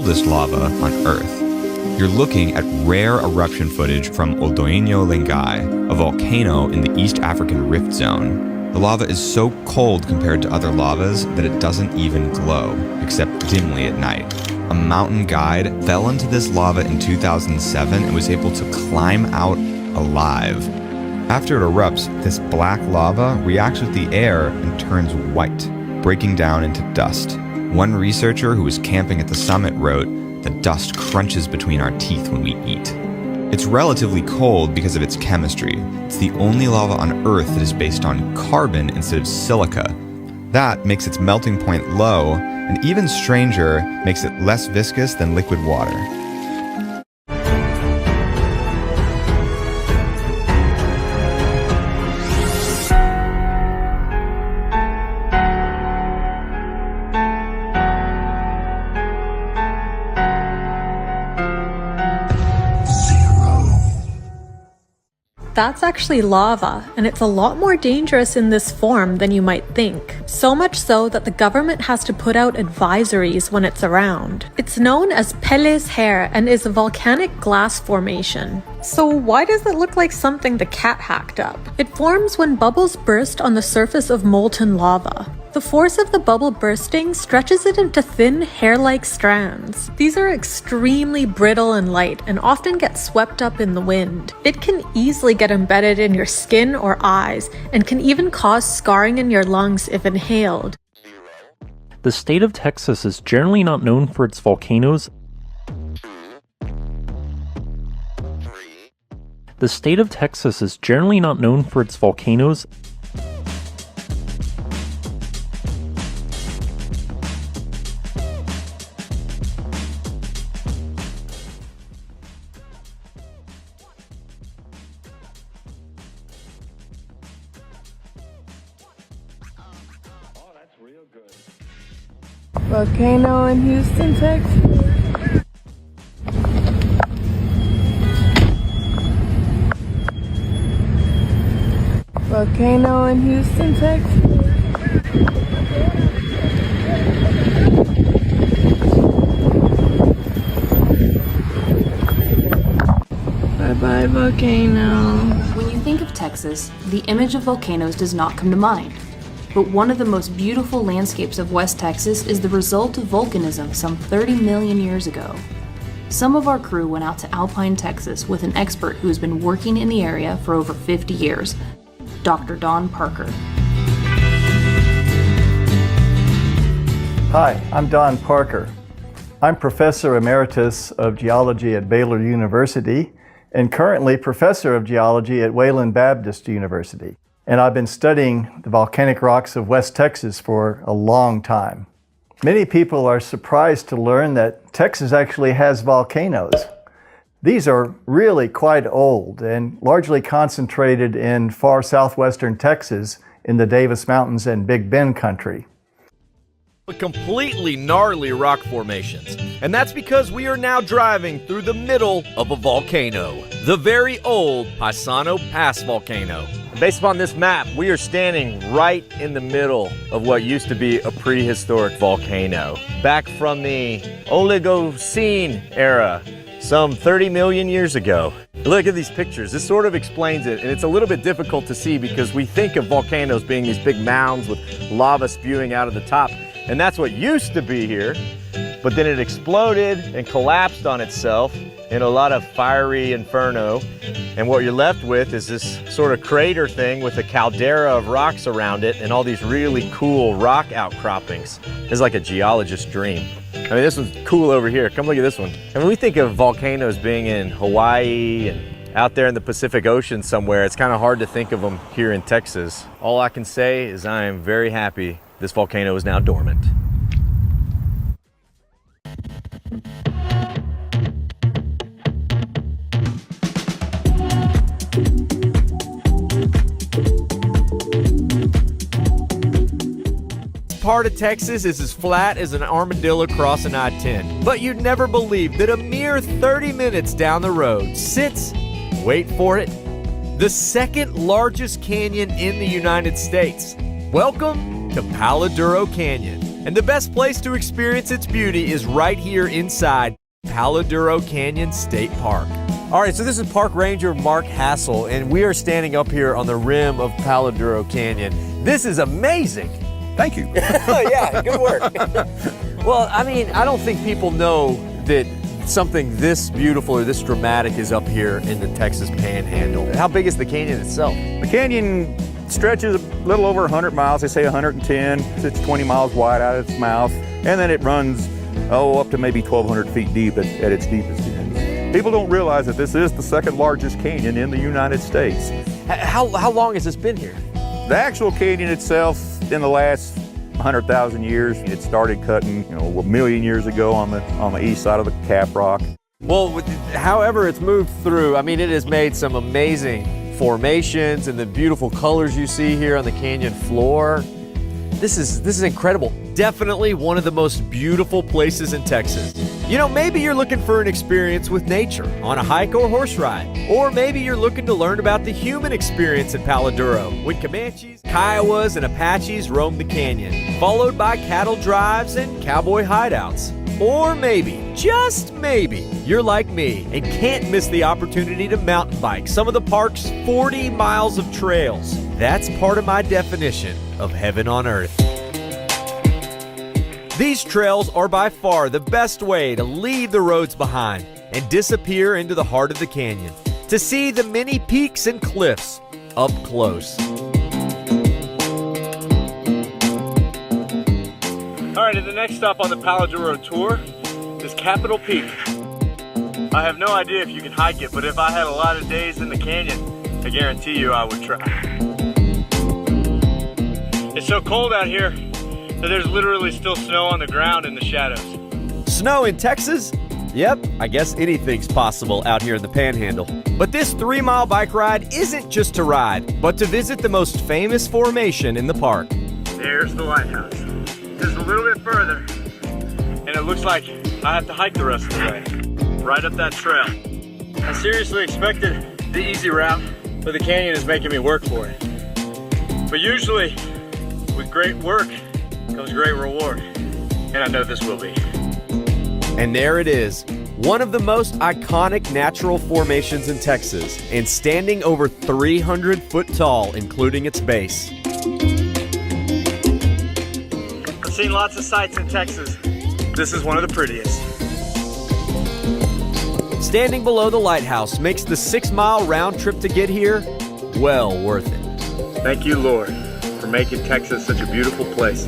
oldest lava on Earth. You're looking at rare eruption footage from Oldoinho Lengai, a volcano in the East African Rift Zone. The lava is so cold compared to other lavas that it doesn't even glow, except dimly at night. A mountain guide fell into this lava in 2007 and was able to climb out alive. After it erupts, this black lava reacts with the air and turns white, breaking down into dust. One researcher who was camping at the summit wrote, "The dust crunches between our teeth when we eat." It's relatively cold because of its chemistry. It's the only lava on Earth that is based on carbon instead of silica. That makes its melting point low, and even stranger, makes it less viscous than liquid water. That's actually lava, and it's a lot more dangerous in this form than you might think. So much so that the government has to put out advisories when it's around. It's known as Pele's hair and is a volcanic glass formation. So why does it look like something the cat hacked up? It forms when bubbles burst on the surface of molten lava. The force of the bubble bursting stretches it into thin, hair-like strands. These are extremely brittle and light and often get swept up in the wind. It can easily get embedded in your skin or eyes and can even cause scarring in your lungs if inhaled. The state of Texas is generally not known for its volcanoes. The state of Texas is generally not known for its volcanoes. Volcano in Houston, Texas. Volcano in Houston, Texas. Bye-bye, volcano. When you think of Texas, the image of volcanoes does not come to mind. But one of the most beautiful landscapes of West Texas is the result of volcanism some 30 million years ago. Some of our crew went out to Alpine, Texas with an expert who has been working in the area for over 50 years, Dr. Don Parker. Hi, I'm Don Parker. I'm Professor Emeritus of Geology at Baylor University and currently Professor of Geology at Wayland Baptist University. And I've been studying the volcanic rocks of West Texas for a long time. Many people are surprised to learn that Texas actually has volcanoes. These are really quite old and largely concentrated in far southwestern Texas in the Davis Mountains and Big Bend country. Completely gnarly rock formations. And that's because we are now driving through the middle of a volcano, the very old Paisano Pass volcano. Based upon this map, we are standing right in the middle of what used to be a prehistoric volcano. Back from the Oligocene era, some 30 million years ago. Look at these pictures. This sort of explains it, and it's a little bit difficult to see because we think of volcanoes being these big mounds with lava spewing out of the top. And that's what used to be here, but then it exploded and collapsed on itself in a lot of fiery inferno. And what you're left with is this sort of crater thing with a caldera of rocks around it and all these really cool rock outcroppings. It's like a geologist's dream. I mean, this one's cool over here. Come look at this one. I mean, we think of volcanoes being in Hawaii and out there in the Pacific Ocean somewhere. It's kind of hard to think of them here in Texas. All I can say is I am very happy this volcano is now dormant. Part of Texas is as flat as an armadillo crossing I-10. But you'd never believe that a mere 30 minutes down the road sits, wait for it, the second largest canyon in the United States. Welcome to Palo Duro Canyon. And the best place to experience its beauty is right here inside Palo Duro Canyon State Park. All right, so this is Park Ranger Mark Hassel, and we are standing up here on the rim of Palo Duro Canyon. This is amazing. Thank you. Yeah, good work. Well, I mean, I don't think people know that something this beautiful or this dramatic is up here in the Texas Panhandle. How big is the canyon itself? The canyon stretches a little over 100 miles. They say 110. It's 20 miles wide out of its mouth. And then it runs, up to maybe 1,200 feet deep at its deepest end. People don't realize that this is the second largest canyon in the United States. How long has this been here? The actual canyon itself, in the last 100,000 years, it started cutting, a million years ago on the east side of the Cap Rock. Well, however it's moved through, I mean, it has made some amazing formations and the beautiful colors you see here on the canyon floor. This is incredible. Definitely one of the most beautiful places in Texas. Maybe you're looking for an experience with nature on a hike or horse ride. Or maybe you're looking to learn about the human experience in Palo Duro when Comanches, Kiowas, and Apaches roam the canyon, followed by cattle drives and cowboy hideouts. Or maybe, just maybe, you're like me and can't miss the opportunity to mountain bike some of the park's 40 miles of trails. That's part of my definition of heaven on earth. These trails are by far the best way to leave the roads behind and disappear into the heart of the canyon to see the many peaks and cliffs up close. All right, and the next stop on the Palo Duro tour is Capitol Peak. I have no idea if you can hike it, but if I had a lot of days in the canyon, I guarantee you I would try. It's so cold out here that there's literally still snow on the ground in the shadows. Snow in Texas? Yep, I guess anything's possible out here in the Panhandle. But this 3-mile bike ride isn't just to ride, but to visit the most famous formation in the park. There's the lighthouse. Just a little bit further, and it looks like I have to hike the rest of the way, right up that trail. I seriously expected the easy route, but the canyon is making me work for it. But usually, with great work comes great reward, and I know this will be. And there it is, one of the most iconic natural formations in Texas, and standing over 300 foot tall, including its base. I've seen lots of sights in Texas. This is one of the prettiest. Standing below the lighthouse makes the 6-mile round trip to get here well worth it. Thank you, Lord, for making Texas such a beautiful place.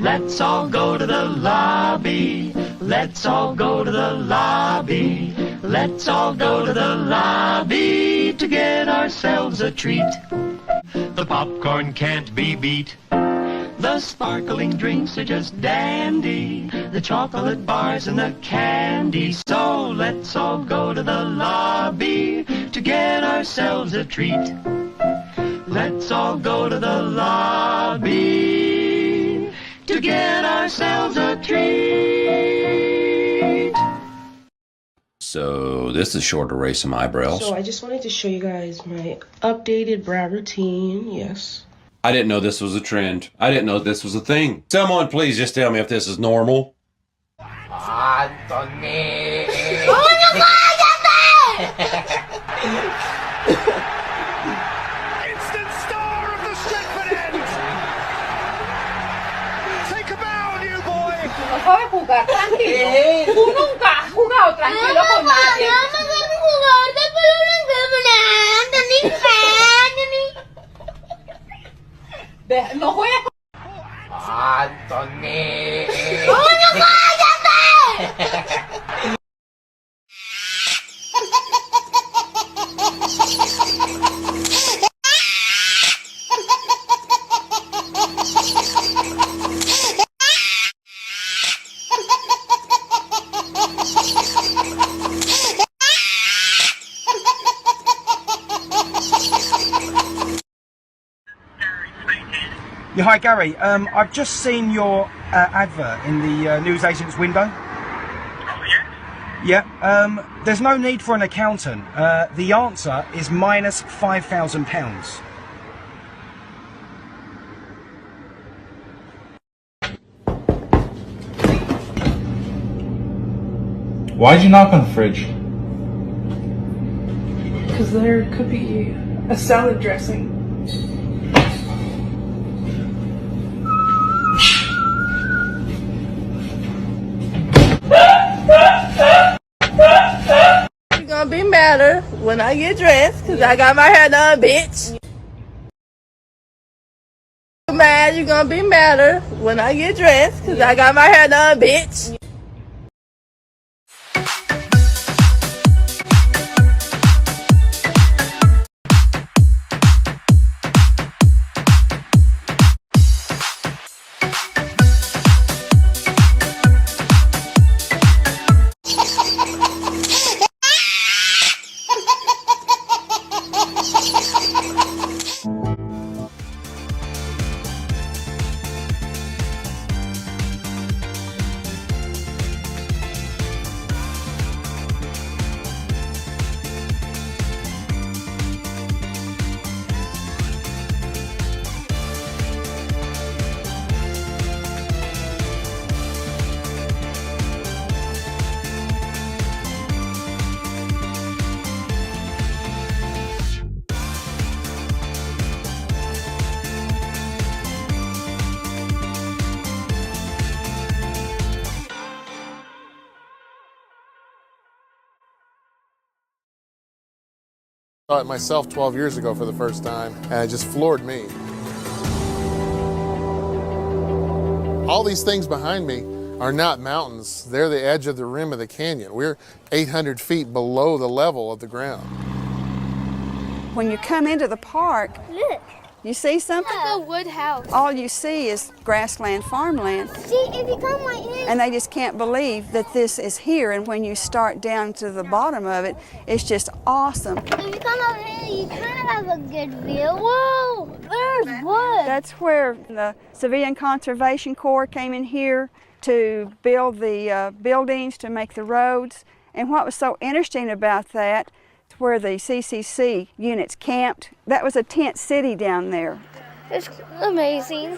Let's all go to the lobby. Let's all go to the lobby. Let's all go to the lobby to get ourselves a treat. The popcorn can't be beat. The sparkling drinks are just dandy. The chocolate bars and the candy. So let's all go to the lobby to get ourselves a treat. Let's all go to the lobby to get ourselves a treat. So this is short to raise some eyebrows. So I just wanted to show you guys my updated brow routine. Yes. I didn't know this was a trend. I didn't know this was a thing. Someone please just tell me if this is normal. Anthony. Instant star of the Stretford end. Take a bow, new boy. Mejor jugar tranquilo. Tú nunca has jugado tranquilo con nadie. No juegues con... Anthony. ¡Coño, cállate! Yeah, hi Gary. I've just seen your advert in the newsagent's window? Yeah, there's no need for an accountant. The answer is minus £5,000. Why'd you knock on the fridge? Because there could be a salad dressing. You're gonna be madder when I get dressed because I got my hair done, bitch. You're gonna be madder when I get dressed because I got my hair done, bitch. I saw it myself 12 years ago for the first time, and it just floored me. All these things behind me are not mountains. They're the edge of the rim of the canyon. We're 800 feet below the level of the ground. When you come into the park, look. You see something? A wood house. All you see is grassland, farmland. See, if you come right here. And they just can't believe that this is here. And when you start down to the bottom of it, it's just awesome. If you come over here, you kind of have a good view. Whoa, there's wood. That's where the Civilian Conservation Corps came in here to build the buildings, to make the roads. And what was so interesting about that, where the CCC units camped, that was a tent city down there. It's amazing,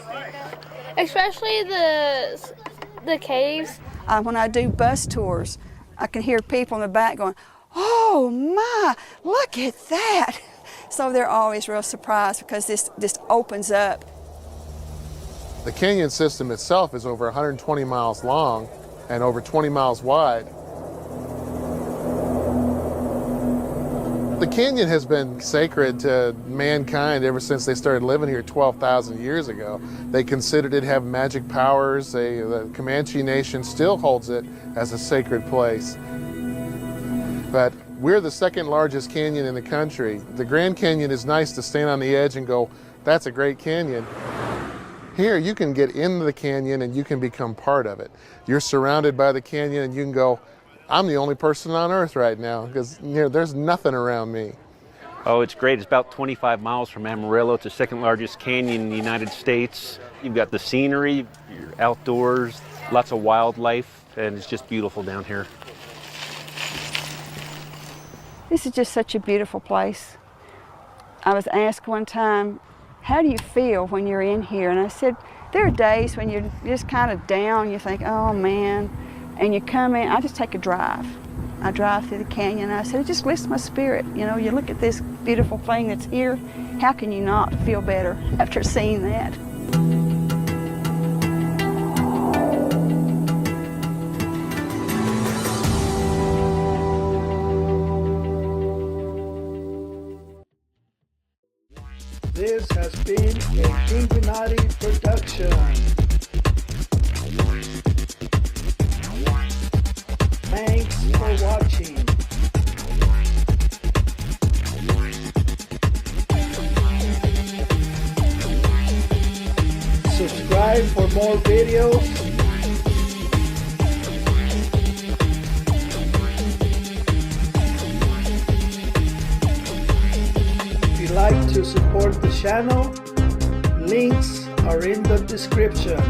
especially the caves. When I do bus tours, I can hear people in the back going, "Oh my, look at that!" So they're always real surprised because this just opens up. The canyon system itself is over 120 miles long and over 20 miles wide. The canyon has been sacred to mankind ever since they started living here 12,000 years ago. They considered it to have magic powers. The Comanche Nation still holds it as a sacred place. But we're the second largest canyon in the country. The Grand Canyon is nice to stand on the edge and go, that's a great canyon. Here you can get into the canyon and you can become part of it. You're surrounded by the canyon and you can go, I'm the only person on earth right now because there's nothing around me. Oh, it's great. It's about 25 miles from Amarillo. It's the second largest canyon in the United States. You've got the scenery, you're outdoors, lots of wildlife, and it's just beautiful down here. This is just such a beautiful place. I was asked one time, how do you feel when you're in here? And I said, there are days when you're just kind of down, you think, oh man. And you come in, I just take a drive. I drive through the canyon, and I said, it just lifts my spirit. You know, you look at this beautiful thing that's here, how can you not feel better after seeing that? This has been a Illuminati production. Thanks for watching. Subscribe for more videos. If you'd like to support the channel, links are in the description.